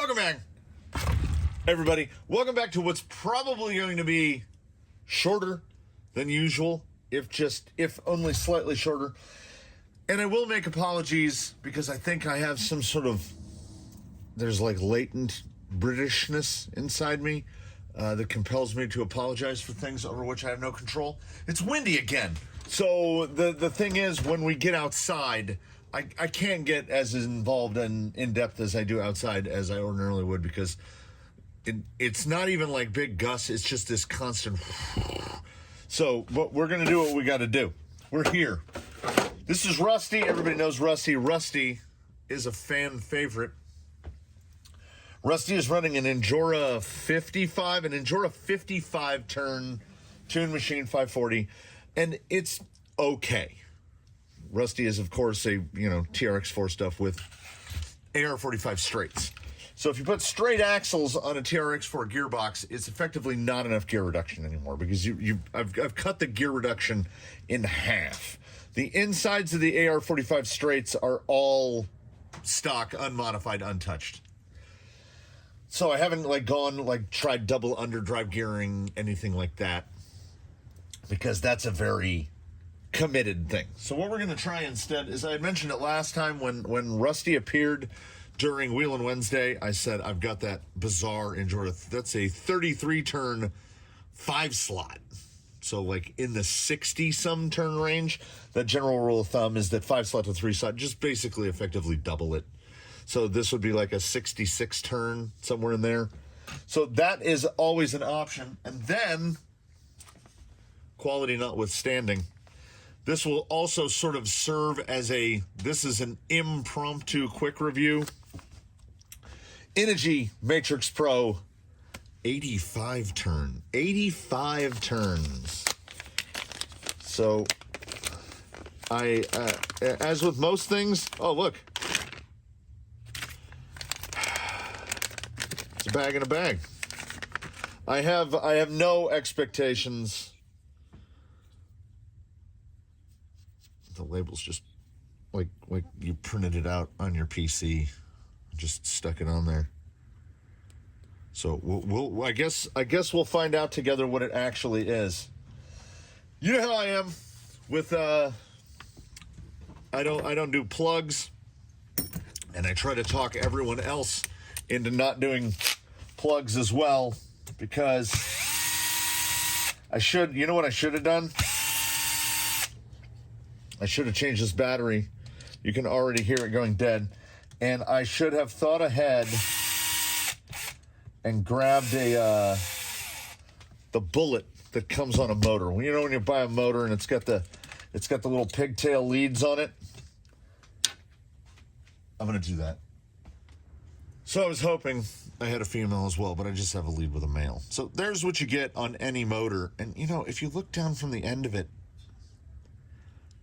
Welcome back, everybody. Welcome back to what's probably going to be shorter than usual, if only slightly shorter. And I will make apologies because I think I have some sort of, there's like latent Britishness inside me that compels me to apologize for things over which I have no control. It's windy again. So the thing is, when we get outside, I can't get as involved and in-depth as I do outside as I ordinarily would, because it's not even like big gusts. It's just this constant. So we're going to do what we got to do. We're here. This is Rusty. Everybody knows Rusty. Rusty is a fan favorite. Rusty is running an Injora 55, an Injora 55 turn tune machine 540, and it's okay. Rusty is, of course, a TRX4 stuff with AR45 straights. So if you put straight axles on a TRX4 gearbox, it's effectively not enough gear reduction anymore, because I've cut the gear reduction in half. The insides of the AR45 straights are all stock, unmodified, untouched. So I haven't tried double underdrive gearing, anything like that, because that's a very committed thing. So what we're going to try instead is, I had mentioned it last time when Rusty appeared during Wheelin' Wednesday. I said I've got that bizarre Injora. That's a 33 turn 5 slot. So like in the 60 some turn range. The general rule of thumb is that 5 slot to 3 slot, just basically effectively double it. So this would be like a 66 turn, somewhere in there. So that is always an option. And then, quality notwithstanding, this will also sort of serve as this is an impromptu quick review. Integy Matrix Pro 85 turn. 85 turns. So, as with most things, oh look. It's a bag in a bag. I have no expectations. The label's just like you printed it out on your PC, just stuck it on there. So we'll I guess we'll find out together what it actually is. You know how I am with I don't do plugs, and I try to talk everyone else into not doing plugs as well, because you know what I should have done? I should have changed this battery. You can already hear it going dead. And I should have thought ahead and grabbed the bullet that comes on a motor. You know when you buy a motor and it's got the little pigtail leads on it? I'm going to do that. So I was hoping I had a female as well, but I just have a lead with a male. So there's what you get on any motor. And, if you look down from the end of it,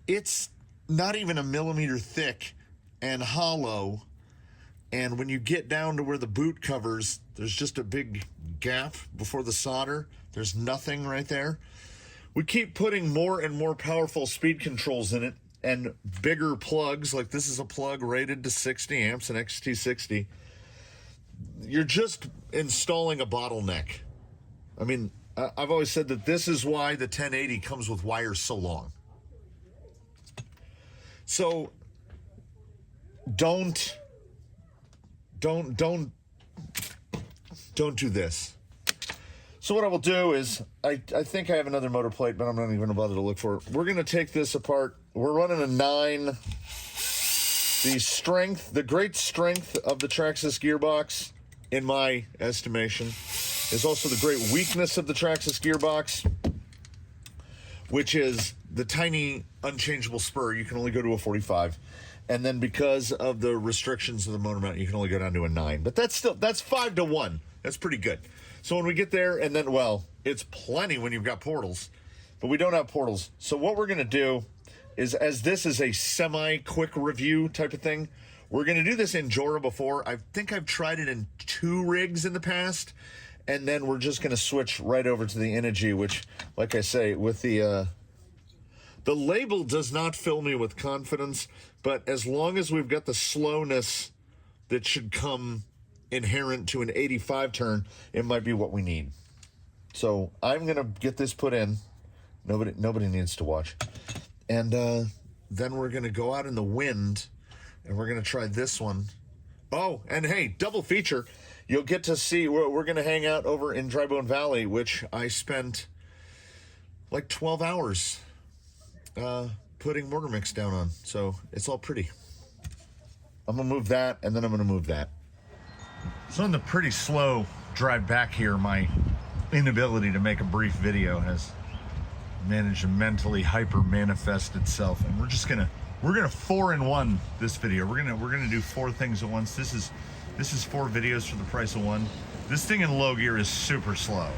it's not even a millimeter thick and hollow. And when you get down to where the boot covers, there's just a big gap before the solder. There's nothing right there. We keep putting more and more powerful speed controls in it and bigger plugs. Like this is a plug rated to 60 amps, an XT60. You're just installing a bottleneck. I mean, I've always said that this is why the 1080 comes with wires so long. So don't do this. So what I will do is, I think I have another motor plate, but I'm not even going to bother to look for it. We're going to take this apart. We're running a 9. The great strength of the Traxxas gearbox, in my estimation, is also the great weakness of the Traxxas gearbox, which is the tiny unchangeable spur. You can only go to a 45. And then because of the restrictions of the motor mount, you can only go down to a 9. But that's 5-1. That's pretty good. So when we get there, and then, it's plenty when you've got portals. But we don't have portals. So what we're going to do is, as this is a semi-quick review type of thing, we're going to do this in Injora before. I think I've tried it in 2 rigs in the past. And then we're just going to switch right over to the Integy, which, like I say, with the label does not fill me with confidence. But as long as we've got the slowness that should come inherent to an 85 turn, it might be what we need. So I'm going to get this put in. Nobody needs to watch. And then we're going to go out in the wind, and we're going to try this one. Oh, and hey, double feature. You'll get to see, we're going to hang out over in Dry Bone Valley, which I spent like 12 hours putting mortar mix down on. So it's all pretty. I'm going to move that, and then I'm going to move that. So on the pretty slow drive back here, my inability to make a brief video has managed to mentally hyper manifest itself, and we're gonna 4-in-1 this video. We're gonna do 4 things at once. This is 4 videos for the price of 1. This thing in low gear is super slow,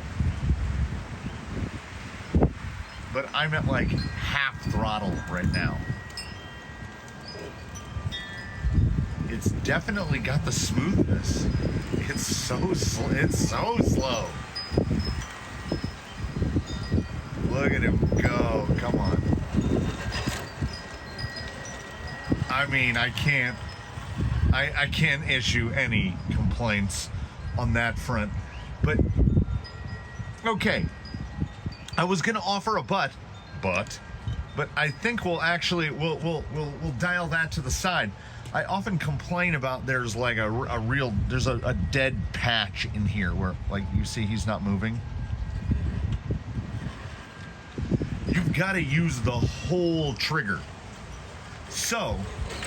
but I'm at like half throttle right now. It's definitely got the smoothness. It's so slow. Look at him go. Come on. I mean, I can't issue any complaints on that front. But okay. I was gonna offer a but I think we'll dial that to the side. I often complain about there's like a dead patch in here where, like, you see he's not moving. You've got to use the whole trigger. So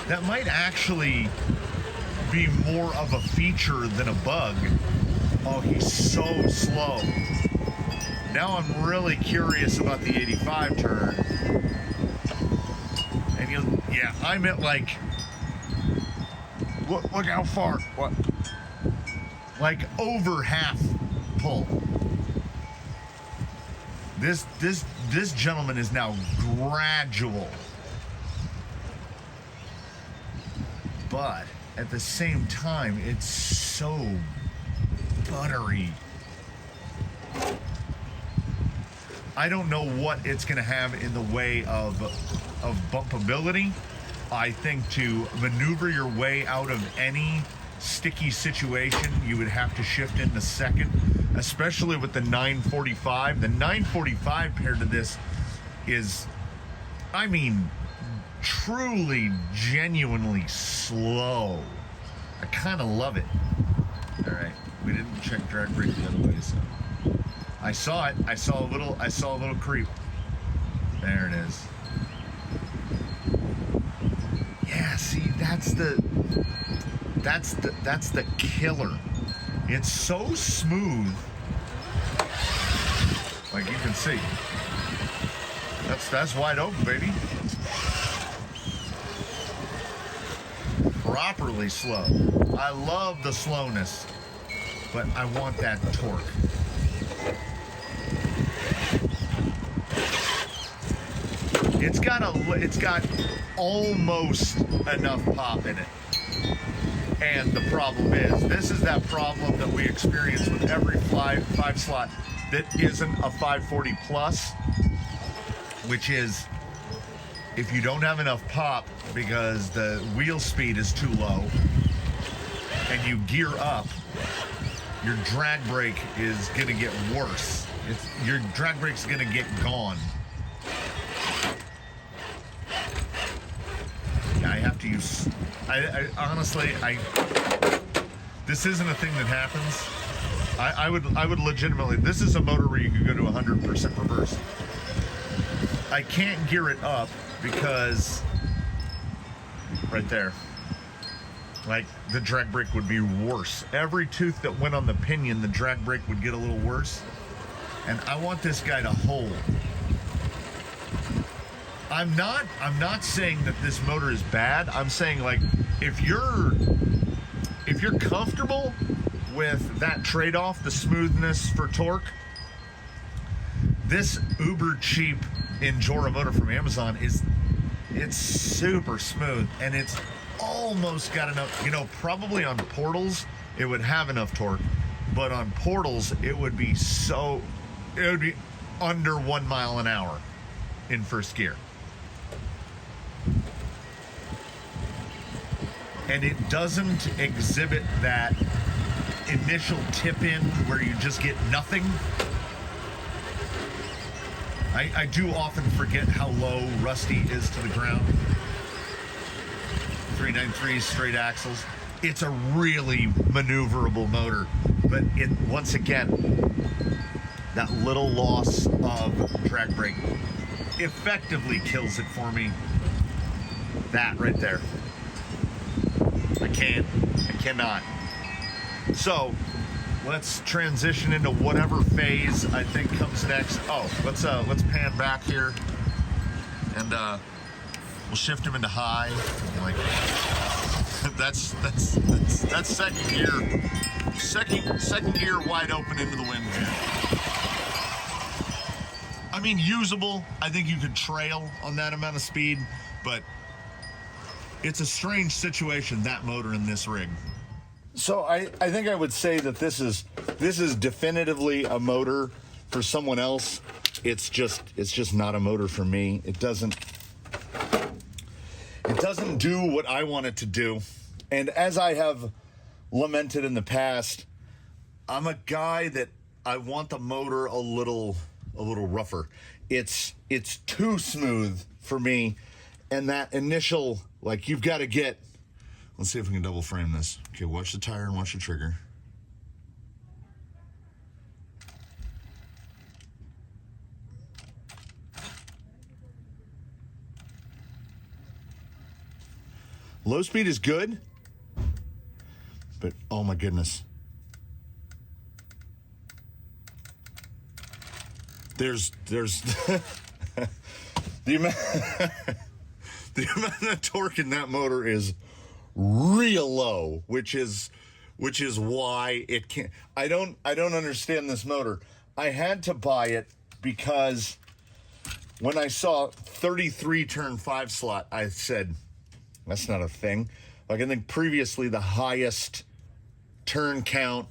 that might actually be more of a feature than a bug. Oh, he's so slow. Now I'm really curious about the 85 turn. And yeah, I'm at like, look how far, what? Like over half pull. This gentleman is now gradual. But at the same time, it's so buttery. I don't know what it's going to have in the way of bumpability. I think to maneuver your way out of any sticky situation, you would have to shift into second, especially with the 945. The 945 paired to this is, I mean, truly, genuinely slow. I kind of love it. All right, we didn't check drag brake the other way, so I saw it. I saw a little creep. There it is. Yeah, see, that's the killer. It's so smooth. Like you can see. That's wide open, baby. Properly slow. I love the slowness, but I want that torque. It's got almost enough pop in it. And the problem is, this is that problem that we experience with every 5 slot that isn't a 540 plus, which is if you don't have enough pop because the wheel speed is too low and you gear up, your drag brake is gonna get worse. Your drag brake's gonna get gone. I have to use, I honestly, this isn't a thing that happens. I would legitimately, this is a motor where you could go to 100% reverse. I can't gear it up because, right there, like the drag brake would be worse. Every tooth that went on the pinion, the drag brake would get a little worse. And I want this guy to hold. I'm not saying that this motor is bad. I'm saying, like, if you're comfortable with that trade-off, the smoothness for torque, this uber cheap Injora motor from Amazon it's super smooth, and it's almost got enough, probably on portals it would have enough torque, but on portals it would be under 1 mile an hour in first gear. And it doesn't exhibit that initial tip in where you just get nothing. I do often forget how low Rusty is to the ground. 393 straight axles. It's a really maneuverable motor, but it, once again, that little loss of drag brake effectively kills it for me. That right there. I cannot. So let's transition into whatever phase I think comes next. Oh, let's pan back here, and we'll shift him into high. Like that's second gear. Second gear wide open into the wind. I mean, usable. I think you could trail on that amount of speed, but it's a strange situation, that motor in this rig. So I think I would say that this is definitively a motor for someone else. It's just not a motor for me. It doesn't do what I want it to do. And as I have lamented in the past, I'm a guy that I want the motor a little rougher. It's too smooth for me. And that initial, like, you've got to get, let's see if we can double frame this. Okay, watch the tire and watch the trigger. Low speed is good, but oh my goodness. There's the amount the amount of torque in that motor is real low, which is why it can't. I don't understand this motor. I had to buy it because when I saw 33 turn 5 slot, I said, that's not a thing. Like, I think previously the highest turn count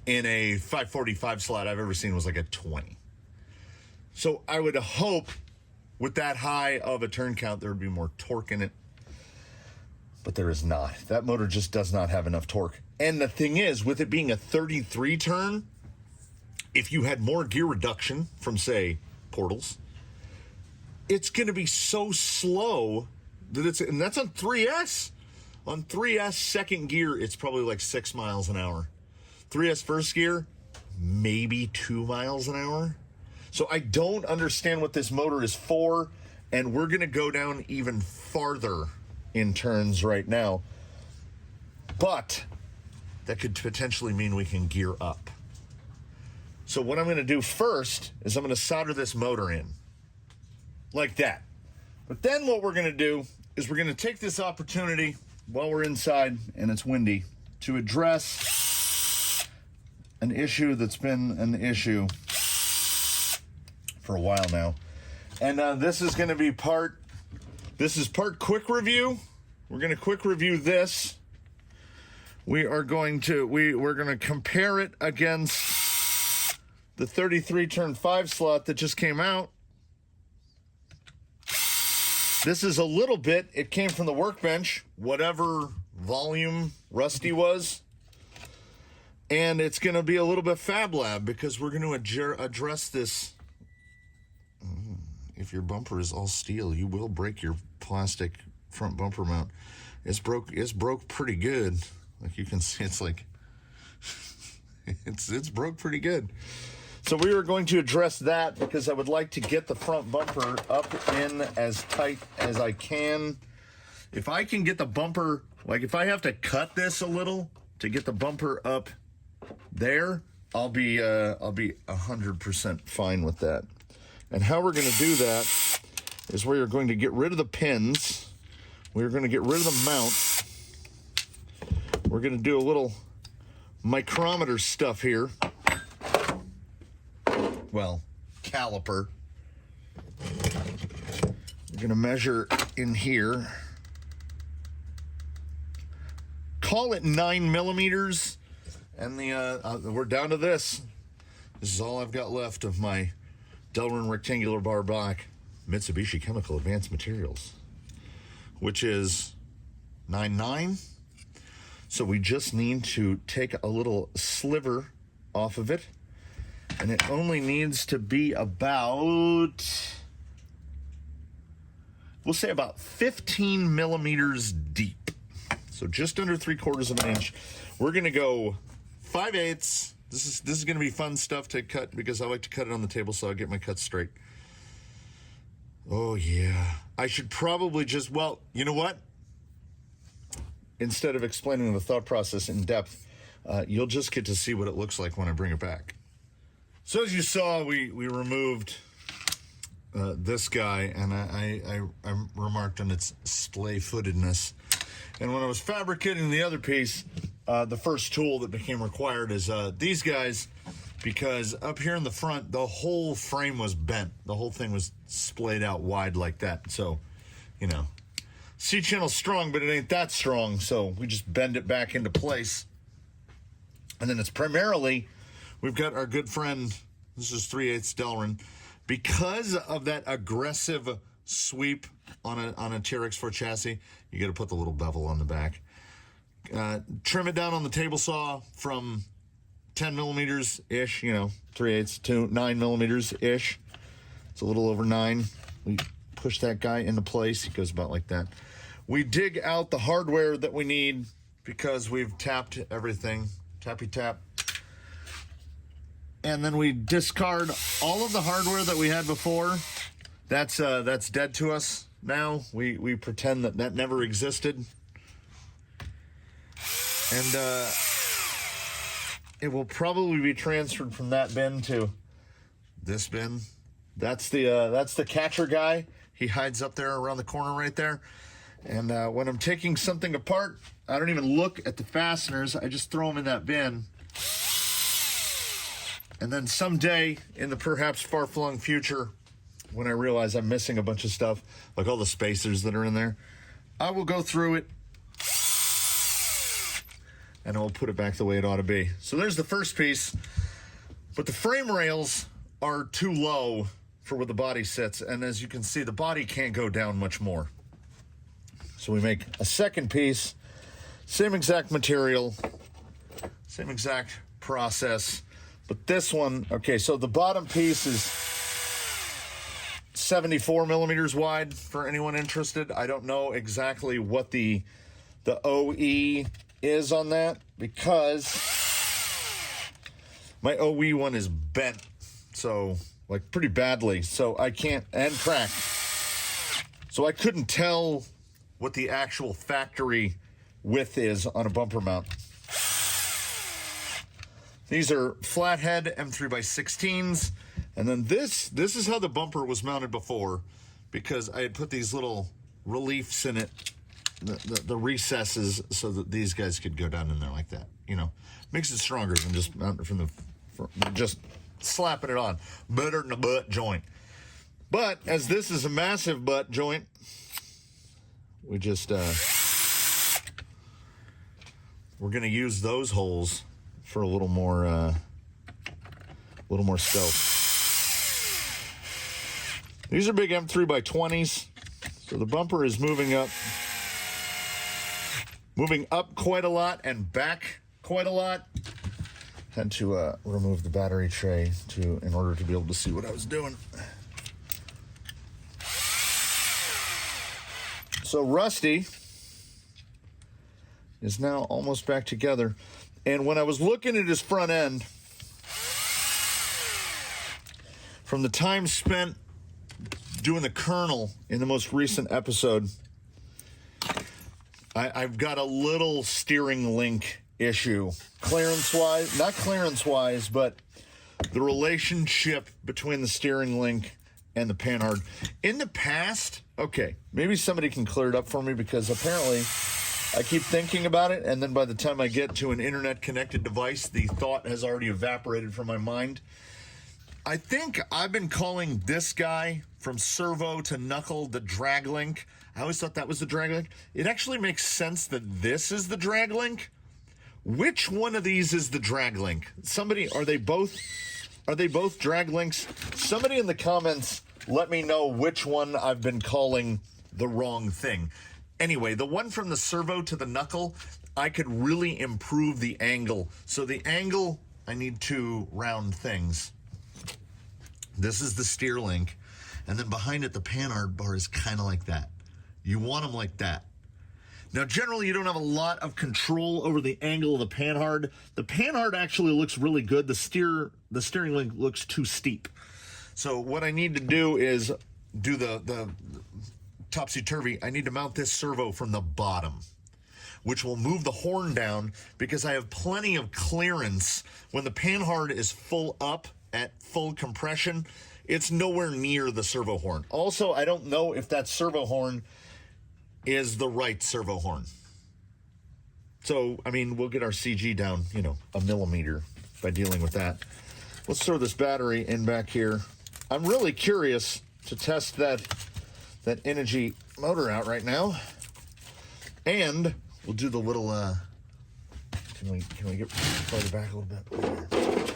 in a 545 slot I've ever seen was like a 20. So I would hope with that high of a turn count, there would be more torque in it. But there is not. That motor just does not have enough torque. And the thing is, with it being a 33 turn, if you had more gear reduction from, say, portals, it's going to be so slow that and that's on 3S. On 3S second gear, it's probably like 6 miles an hour. 3S first gear, maybe 2 miles an hour. So I don't understand what this motor is for, and we're going to go down even farther in turns right now. But that could potentially mean we can gear up. So what I'm going to do first is I'm going to solder this motor in. Like that. But then what we're going to do is we're going to take this opportunity while we're inside and it's windy to address an issue that's been an issue for a while now. And this is going to be part quick review. We're going to quick review this. We're going to compare it against the 33 turn 5 slot that just came out. This is a little bit, it came from the workbench, whatever volume Rusty was. And it's going to be a little bit Fab Lab because we're going to address this. If your bumper is all steel, you will break your plastic front bumper mount. It's broke pretty good. Like you can see, it's like, it's broke pretty good. So we are going to address that because I would like to get the front bumper up in as tight as I can. If I can get the bumper, like if I have to cut this a little to get the bumper up there, I'll be 100% fine with that. And how we're going to do that is we are going to get rid of the pins. We're going to get rid of the mount. We're going to do a little micrometer stuff here. Well, caliper. We're going to measure in here. Call it 9 millimeters. And we're down to this. This is all I've got left of my Delrin rectangular bar black Mitsubishi Chemical Advanced Materials, which is 9.9. So we just need to take a little sliver off of it, and it only needs to be about, we'll say about 15 millimeters deep. So just under 3/4 of an inch. We're gonna go 5/8. This is gonna be fun stuff to cut because I like to cut it on the table so I get my cuts straight. Oh yeah, I should probably just, well, you know what? Instead of explaining the thought process in depth, you'll just get to see what it looks like when I bring it back. So as you saw, we removed this guy, and I remarked on its splay-footedness. And when I was fabricating the other piece, the first tool that became required is these guys, because up here in the front, the whole frame was bent. The whole thing was splayed out wide like that. So, you know, C-channel's strong, but it ain't that strong. So we just bend it back into place. And then it's primarily, we've got our good friend, this is 3/8 Delrin. Because of that aggressive sweep on a TRX4 chassis, you got to put the little bevel on the back. Trim it down on the table saw from 10 millimeters-ish, you know, 3/8 to 9 millimeters-ish. It's a little over 9. We push that guy into place. He goes about like that. We dig out the hardware that we need because we've tapped everything. Tappy tap. And then we discard all of the hardware that we had before. That's dead to us now. We pretend that that never existed. And it will probably be transferred from that bin to this bin. That's the catcher guy. He hides up there around the corner right there. And when I'm taking something apart, I don't even look at the fasteners. I just throw them in that bin. And then someday, in the perhaps far-flung future, when I realize I'm missing a bunch of stuff, like all the spacers that are in there, I will go through it and I'll put it back the way it ought to be. So there's the first piece. But the frame rails are too low for where the body sits. And as you can see, the body can't go down much more. So we make a second piece, same exact material, same exact process. But this one, okay, so the bottom piece is 74 millimeters wide for anyone interested. I don't know exactly what the OE is on that because my OE one is bent, so like pretty badly. So I can't, and cracked. So I couldn't tell what the actual factory width is on a bumper mount. These are flathead M3x16s. And then this is how the bumper was mounted before, because I had put these little reliefs in it, the recesses, so that these guys could go down in there like that. You know, makes it stronger than just mounting from just slapping it on. Better than a butt joint. But as this is a massive butt joint, we just we're gonna use those holes for a little more stealth. These are big M3x20s, so the bumper is moving up quite a lot and back quite a lot. Had to remove the battery tray in order to be able to see what I was doing. So Rusty is now almost back together. And when I was looking at his front end, from the time spent doing the kernel in the most recent episode, I've got a little steering link issue. Clearance-wise, not clearance-wise, but the relationship between the steering link and the panhard. In the past, okay, maybe somebody can clear it up for me, because apparently I keep thinking about it, and then by the time I get to an internet-connected device, the thought has already evaporated from my mind. I think I've been calling this guy from servo to knuckle the drag link. I always thought that was the drag link. It actually makes sense that this is the drag link. Which one of these is the drag link? Somebody, are they both drag links? Somebody in the comments let me know which one I've been calling the wrong thing. Anyway, the one from the servo to the knuckle, I could really improve the angle. So the angle, I need to round things. This is the steer link, and then behind it, the panhard bar is kind of like that. You want them like that. Now, generally, you don't have a lot of control over the angle of the panhard. The panhard actually looks really good. The steering link looks too steep. So what I need to do is do the topsy-turvy. I need to mount this servo from the bottom, which will move the horn down because I have plenty of clearance. When the panhard is full up at full compression, it's nowhere near the servo horn. Also, I don't know if that servo horn is the right servo horn. So, I mean, we'll get our CG down, you know, a millimeter by dealing with that. Let's throw this battery in back here. I'm really curious to test that Integy motor out right now. And we'll do the little, can we get farther back a little bit?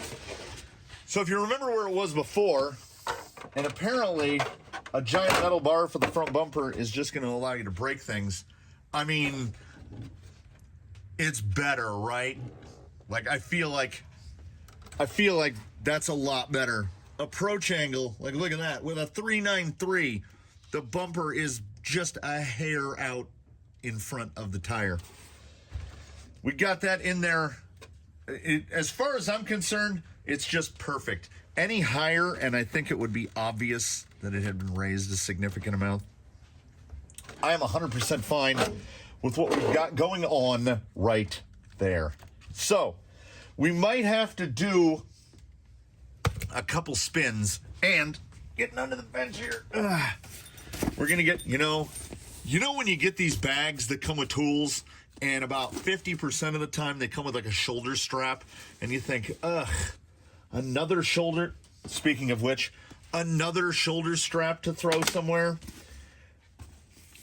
So if you remember where it was before, and apparently a giant metal bar for the front bumper is just going to allow you to break things. I mean, it's better, right? Like, I feel like that's a lot better. Approach angle, like, look at that. With a 393, the bumper is just a hair out in front of the tire. We got that in there. As far as I'm concerned, it's just perfect. Any higher, and I think it would be obvious that it had been raised a significant amount. I am 100% fine with what we've got going on right there. So, we might have to do a couple spins, and getting under the bench here, we're gonna get, you know when you get these bags that come with tools, and about 50% of the time they come with like a shoulder strap, and you think, another shoulder, speaking of which, another shoulder strap to throw somewhere.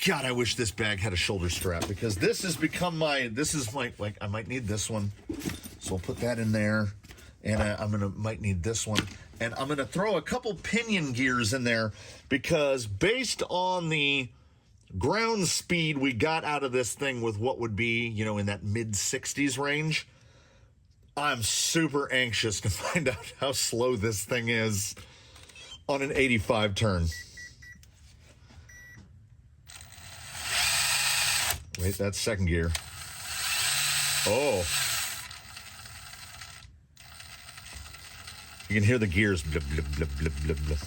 God, I wish this bag had a shoulder strap, because this has become like, I might need this one. So I'll put that in there, and might need this one. And I'm gonna throw a couple pinion gears in there, because based on the ground speed we got out of this thing with what would be, you know, in that mid 60s range, I'm super anxious to find out how slow this thing is on an 85 turn. Wait, that's second gear. Oh. You can hear the gears. Blip, blip, blip, blip, blip, blip.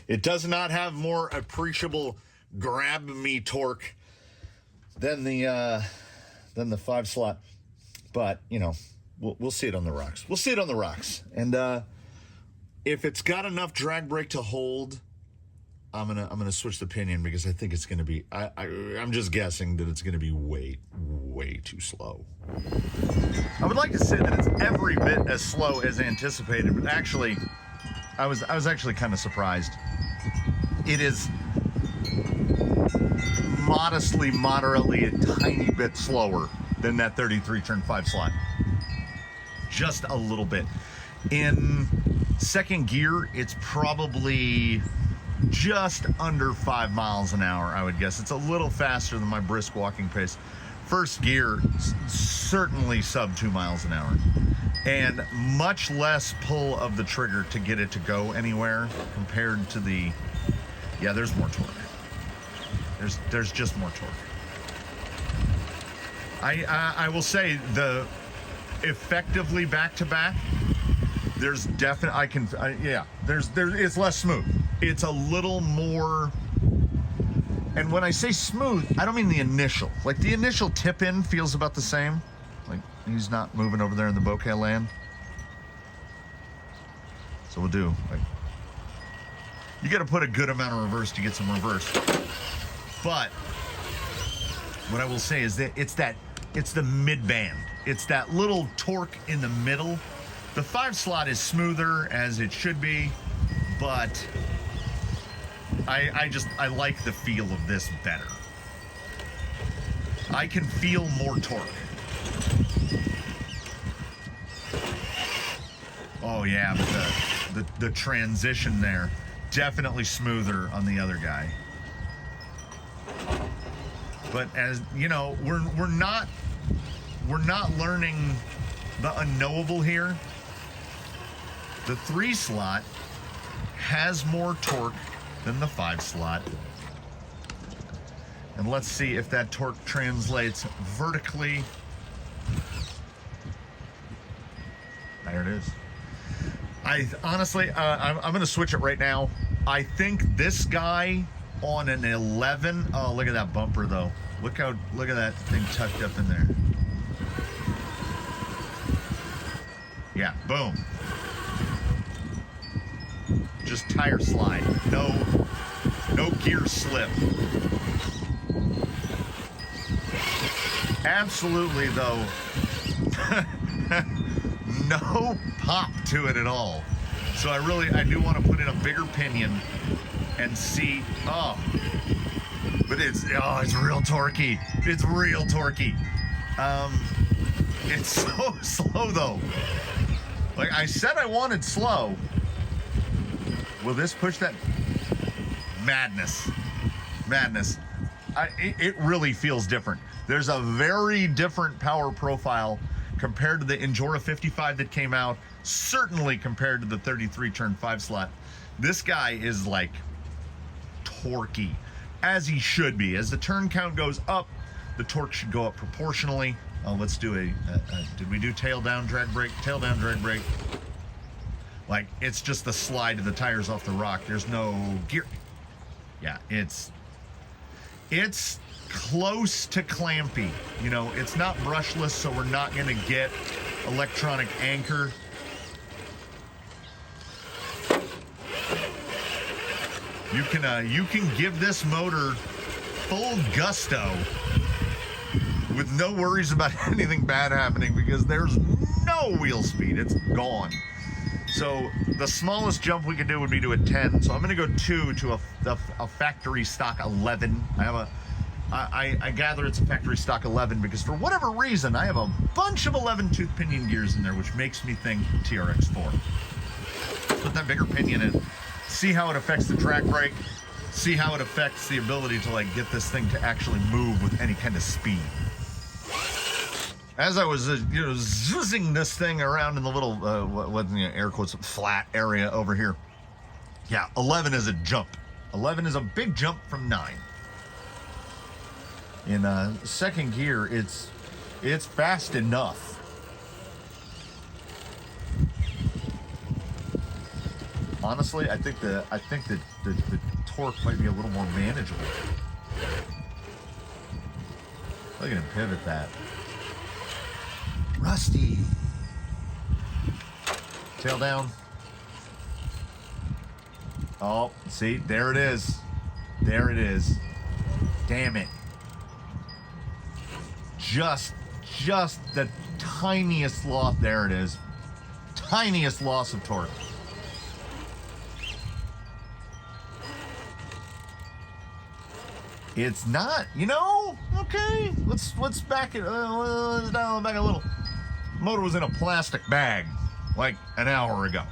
It does not have more appreciable grab me torque than the 5-slot, but you know, we'll see it on the rocks. We'll see it on the rocks, and if it's got enough drag brake to hold, I'm gonna switch the pinion, because I think it's gonna be. I'm just guessing that it's gonna be way too slow. I would like to say that it's every bit as slow as anticipated, but actually, I was actually kind of surprised. It is moderately a tiny bit slower than that 33 turn 5-slot. Just a little bit. In second gear, it's probably just under 5 miles an hour, I would guess. It's a little faster than my brisk walking pace. First gear, certainly sub 2 miles an hour. And much less pull of the trigger to get it to go anywhere compared to the, yeah, there's more torque. There's just more torque. I will say, the effectively back-to-back, there's definitely, it's less smooth. It's a little more, and when I say smooth, I don't mean the initial. Like, the initial tip-in feels about the same. Like, he's not moving over there in the bokeh land. So we'll do, like, you got to put a good amount of reverse to get some reverse. But what I will say is that it's the mid-band. It's that little torque in the middle. The 5-slot is smoother, as it should be, but I like the feel of this better. I can feel more torque. Oh yeah, but the transition there definitely smoother on the other guy. But as you know, we're not learning the unknowable here. The 3 slot has more torque than the 5 slot. And let's see if that torque translates vertically. There it is. I honestly, I'm going to switch it right now. I think this guy on an 11. Oh, look at that bumper though. Look at that thing tucked up in there. Yeah, boom. Just tire slide. No gear slip. Absolutely though. No pop to it at all. So I do want to put in a bigger pinion and see. But it's real torquey. It's real torquey. It's so slow though. Like I said, I wanted slow. Will this push that? Madness. It really feels different. There's a very different power profile compared to the Injora 55 that came out, certainly compared to the 33 turn 5 slot. This guy is like torquey, as he should be. As the turn count goes up, the torque should go up proportionally. Let's do did we do tail down drag brake? Tail down drag brake. Like, it's just the slide of the tires off the rock. There's no gear. Yeah, it's close to clampy. You know, it's not brushless, so we're not going to get electronic anchor. You can give this motor full gusto with no worries about anything bad happening because there's no wheel speed. It's gone. So the smallest jump we could do would be to a 10. So I'm going to go 2 to a factory stock 11. I gather it's a factory stock 11 because for whatever reason I have a bunch of 11 tooth pinion gears in there, which makes me think TRX4. Put that bigger pinion in. See how it affects the drag brake. See how it affects the ability to like get this thing to actually move with any kind of speed. As I was, zoozing this thing around in the little, air quotes, flat area over here. Yeah, 11 is a jump. 11 is a big jump from 9. In second gear, it's fast enough. Honestly, I think the torque might be a little more manageable. Look at him pivot that. Rusty. Tail down. Oh, see, there it is. There it is. Damn it. Just the tiniest loss. There it is. Tiniest loss of torque. It's not, okay. Let's back it. Let's dial it back a little. Motor was in a plastic bag like an hour ago,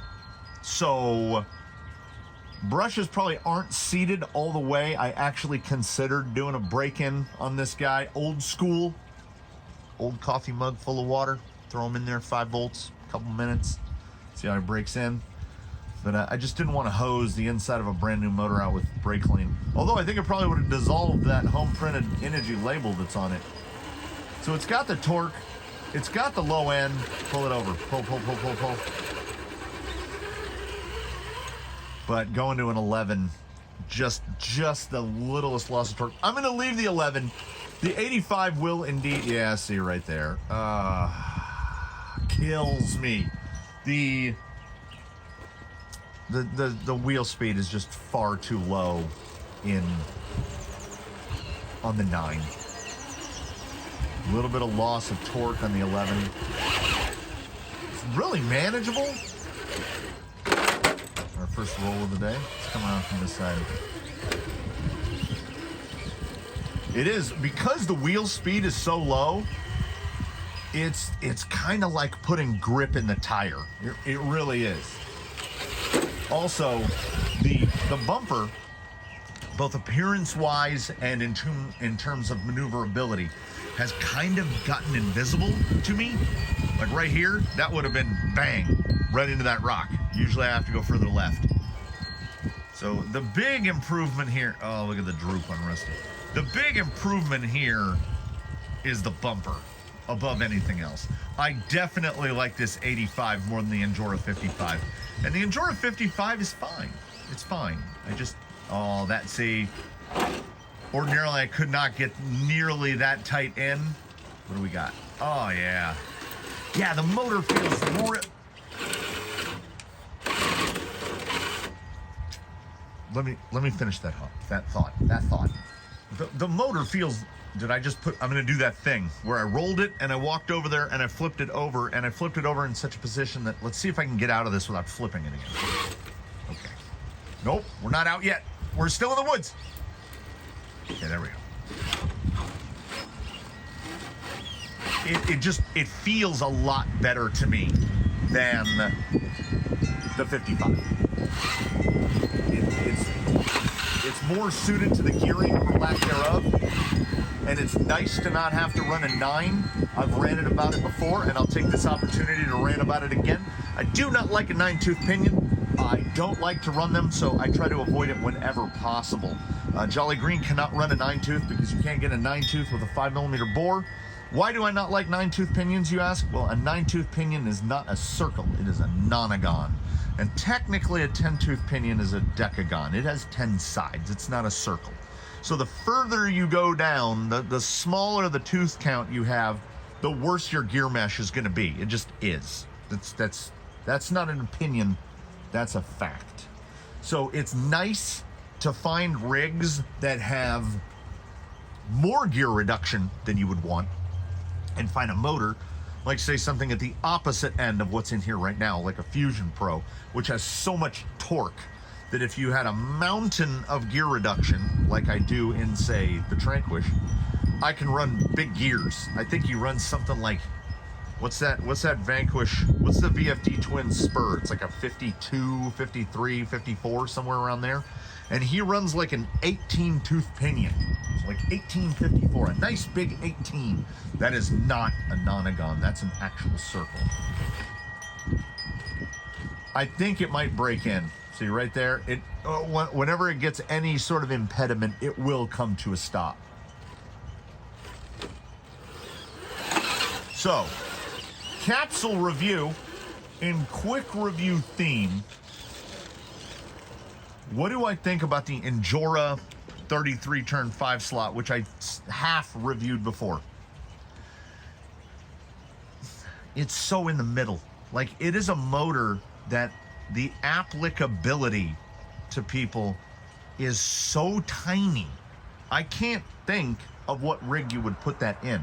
so brushes probably aren't seated all the way. I actually considered doing a break-in on this guy, old school, old coffee mug full of water, throw them in there, 5 volts, a couple minutes, see how it breaks in. But I just didn't want to hose the inside of a brand new motor out with brake clean. Although I think it probably would have dissolved that home printed Integy label that's on it. So it's got the torque, it's got the low end. Pull it over, pull. But going to an 11, just the littlest loss of torque. I'm going to leave the 11. The 85 will indeed, yeah, see right there. Kills me. The wheel speed is just far too low on the 9. A little bit of loss of torque on the 11. It's really manageable. Our first roll of the day. Let's come around from this side. It is, because the wheel speed is so low, it's kind of like putting grip in the tire. It really is. Also, the the bumper, both appearance-wise and in terms of maneuverability, has kind of gotten invisible to me. Like right here, that would have been bang, right into that rock. Usually I have to go further left. So the big improvement here, oh, look at the droop on Rusty. The big improvement here is the bumper above anything else. I definitely like this 85 more than the Injora 55. And the Injora 55 is fine. It's fine. I just, oh, that, see, ordinarily I could not get nearly that tight in. What do we got? Oh, yeah. Yeah, the motor feels real. Let me finish that thought. The motor feels, did I just put, I'm going to do that thing where I rolled it and I walked over there and I flipped it over and I flipped it over in such a position that, let's see if I can get out of this without flipping it again. Okay. Nope, we're not out yet. We're still in the woods. Okay, there we go. It feels a lot better to me than the 55. It's more suited to the gearing, or lack thereof, and it's nice to not have to run a 9. I've ranted about it before, and I'll take this opportunity to rant about it again. I do not like a 9-tooth pinion. I don't like to run them, so I try to avoid it whenever possible. Jolly Green cannot run a 9-tooth because you can't get a 9-tooth with a 5mm bore. Why do I not like 9-tooth pinions, you ask? Well, a 9-tooth pinion is not a circle, it is a nonagon. And technically a 10-tooth pinion is a decagon. It has 10 sides, it's not a circle. So the further you go down, the smaller the tooth count you have, the worse your gear mesh is gonna be. It just is. That's not an opinion, that's a fact. So it's nice to find rigs that have more gear reduction than you would want, and find a motor, like say something at the opposite end of what's in here right now, like a Fusion Pro, which has so much torque that if you had a mountain of gear reduction, like I do in, say, the Tranquish, I can run big gears. I think he runs something like, what's that Vanquish, what's the VFD twin spur? It's like a 52, 53, 54, somewhere around there. And he runs like an 18-tooth pinion, like 1854, a nice big 18. That is not a nonagon, that's an actual circle. I think it might break in. See right there, whenever it gets any sort of impediment, it will come to a stop. So, capsule review in quick review theme. What do I think about the Injora 33 turn 5 slot, which I half reviewed before? It's so in the middle. Like, it is a motor that the applicability to people is so tiny. I can't think of what rig you would put that in.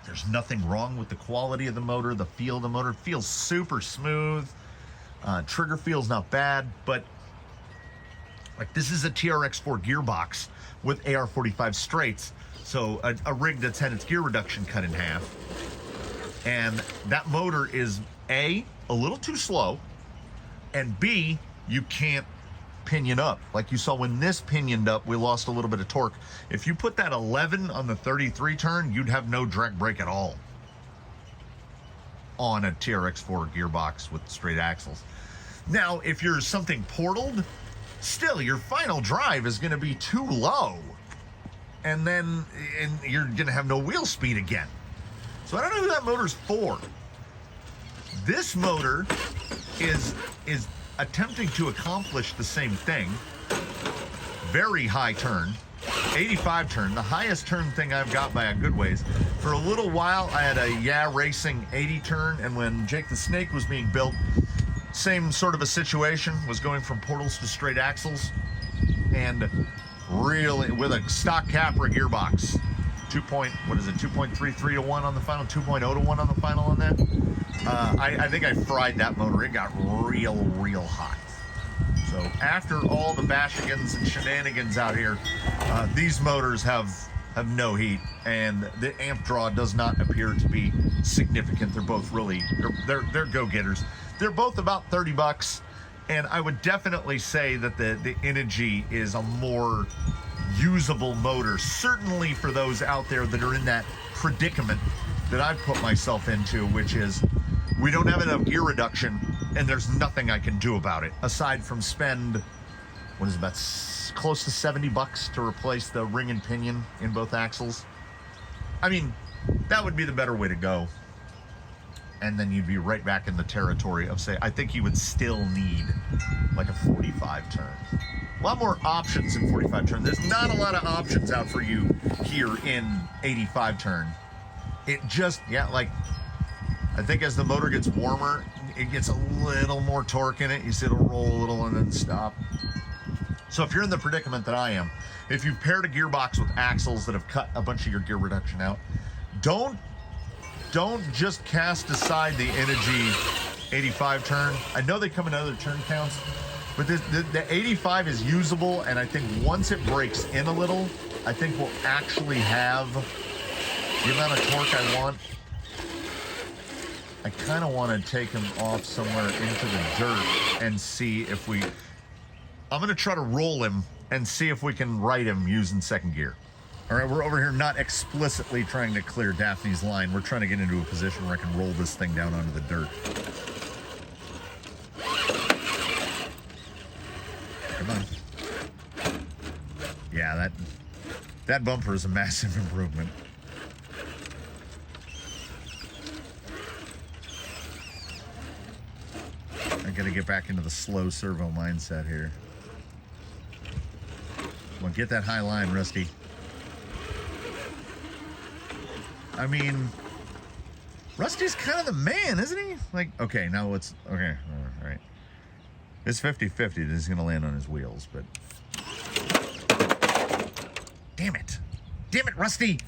There's nothing wrong with the quality of the motor, the feel of the motor. It feels super smooth. Trigger feels not bad, but like, this is a TRX4 gearbox with AR45 straights. So a rig that's had its gear reduction cut in half. And that motor is A, a little too slow, and B, you can't pinion up. Like you saw when this pinioned up, we lost a little bit of torque. If you put that 11 on the 33 turn, you'd have no drag brake at all on a TRX4 gearbox with straight axles. Now, if you're something portaled, still your final drive is going to be too low, and you're going to have no wheel speed again. So I don't know who that motor's for. This motor is attempting to accomplish the same thing. Very high turn, 85 turn, the highest turn thing I've got by a good ways. For a little while, I had a Racing 80 turn, and when Jake the Snake was being built, same sort of a situation, was going from portals to straight axles, and really with a stock Capra gearbox, 2.33 to 1 on the final, 2.0 to 1 on the final on that. I think I fried that motor. It got real hot. So after all the bashigans and shenanigans out here, these motors have no heat, and the amp draw does not appear to be significant. They're both really, they're go-getters. They're both about $30, And I would definitely say that the Integy is a more usable motor, certainly for those out there that are in that predicament that I've put myself into, which is we don't have enough gear reduction and there's nothing I can do about it aside from spend, what is it, about close to $70 to replace the ring and pinion in both axles. I mean, that would be the better way to go. And then you'd be right back in the territory of, say, I think you would still need like a 45 turn. A lot more options in 45 turn. There's not a lot of options out for you here in 85 turn. It just, yeah, like, I think as the motor gets warmer, it gets a little more torque in it. You see it'll roll a little and then stop. So if you're in the predicament that I am, if you've paired a gearbox with axles that have cut a bunch of your gear reduction out, don't just cast aside the Integy 85 turn. I know they come in other turn counts, but the 85 is usable, and I think once it breaks in a little, I think we'll actually have the amount of torque I want. I kind of want to take him off somewhere into the dirt and see if we... I'm going to try to roll him and see if we can right him using second gear. All right, we're over here not explicitly trying to clear Daphne's line. We're trying to get into a position where I can roll this thing down onto the dirt. Come on. Yeah, that bumper is a massive improvement. I gotta get back into the slow servo mindset here. Well, get that high line, Rusty. I mean, Rusty's kind of the man, isn't he? Like, okay, now let's, okay, all right. It's 50-50 that he's gonna land on his wheels, but... Damn it. Damn it, Rusty!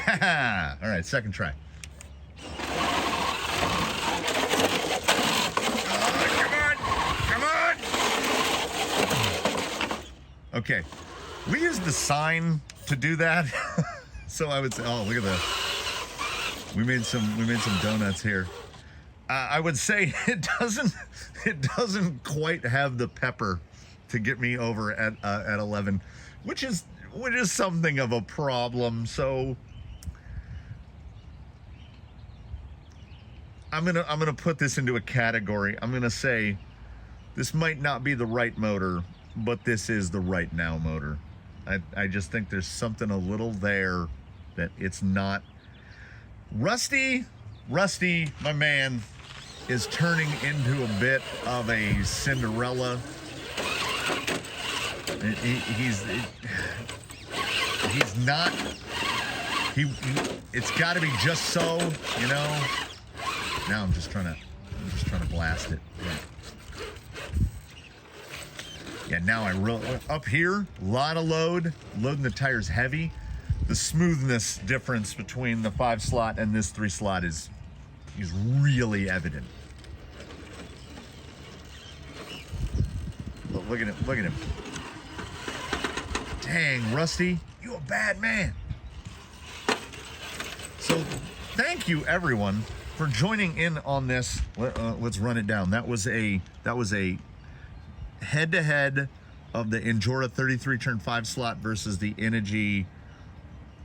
Haha! All right, second try. Okay, we used the sign to do that, so I would say, oh, look at that. We made some donuts here. I would say it doesn't quite have the pepper to get me over at 11, which is something of a problem. So I'm gonna put this into a category. I'm gonna say this might not be the right motor, but this is the right now motor. I just think there's something a little there that it's not. Rusty, my man, is turning into a bit of a Cinderella. He's not. It's got to be just so, you know. Now I'm just trying to blast it. Yeah, now up here, a lot of loading the tires heavy. The smoothness difference between the 5 slot and this 3 slot is really evident. Look at him. Dang, Rusty, you a bad man. So thank you everyone for joining in on this. Let's run it down. That was a head-to-head of the Injora 33 turn 5 slot versus the Integy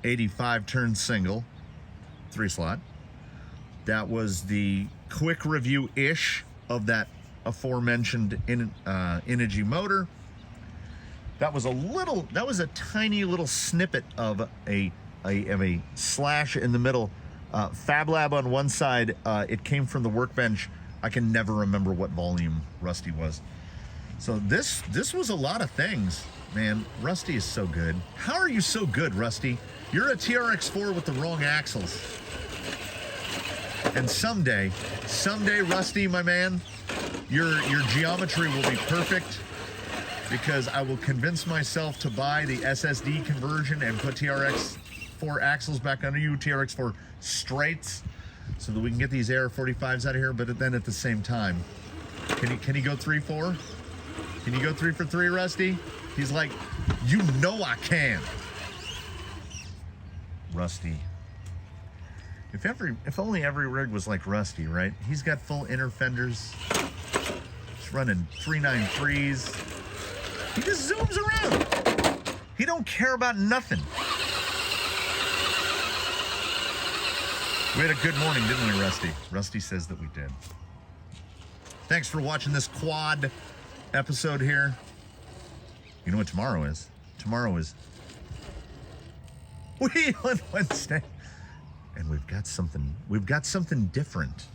85 turn single 3 slot. That was the quick review-ish of that aforementioned Integy motor. That was a tiny little snippet of a slash in the middle. Fab Lab on one side, it came from the workbench. I can never remember what volume Rusty was. So this was a lot of things. Man, Rusty is so good. How are you so good, Rusty? You're a TRX4 with the wrong axles. And someday, Rusty, my man, your geometry will be perfect, because I will convince myself to buy the SSD conversion and put TRX4 axles back under you, TRX4 straights, so that we can get these AR45s out of here. But then at the same time, can he go 3-4? Can you go 3 for 3, Rusty? He's like, you know I can. Rusty. If only every rig was like Rusty, right? He's got full inner fenders. He's running 393s. He just zooms around. He don't care about nothing. We had a good morning, didn't we, Rusty? Rusty says that we did. Thanks for watching this quad episode here. You know what tomorrow is? Tomorrow is Wheelin' Wednesday. And we've got something different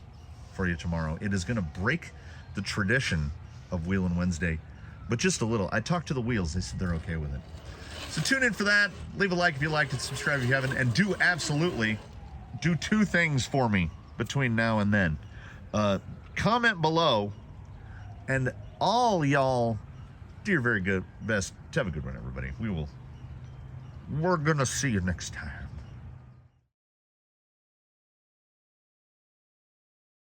for you tomorrow. It is going to break the tradition of Wheelin' Wednesday, but just a little. I talked to the wheels. They said they're okay with it. So tune in for that. Leave a like if you liked it. Subscribe if you haven't. And do absolutely do two things for me between now and then. Comment below. And all y'all do your very good best. Have a good one, everybody. We're going to see you next time.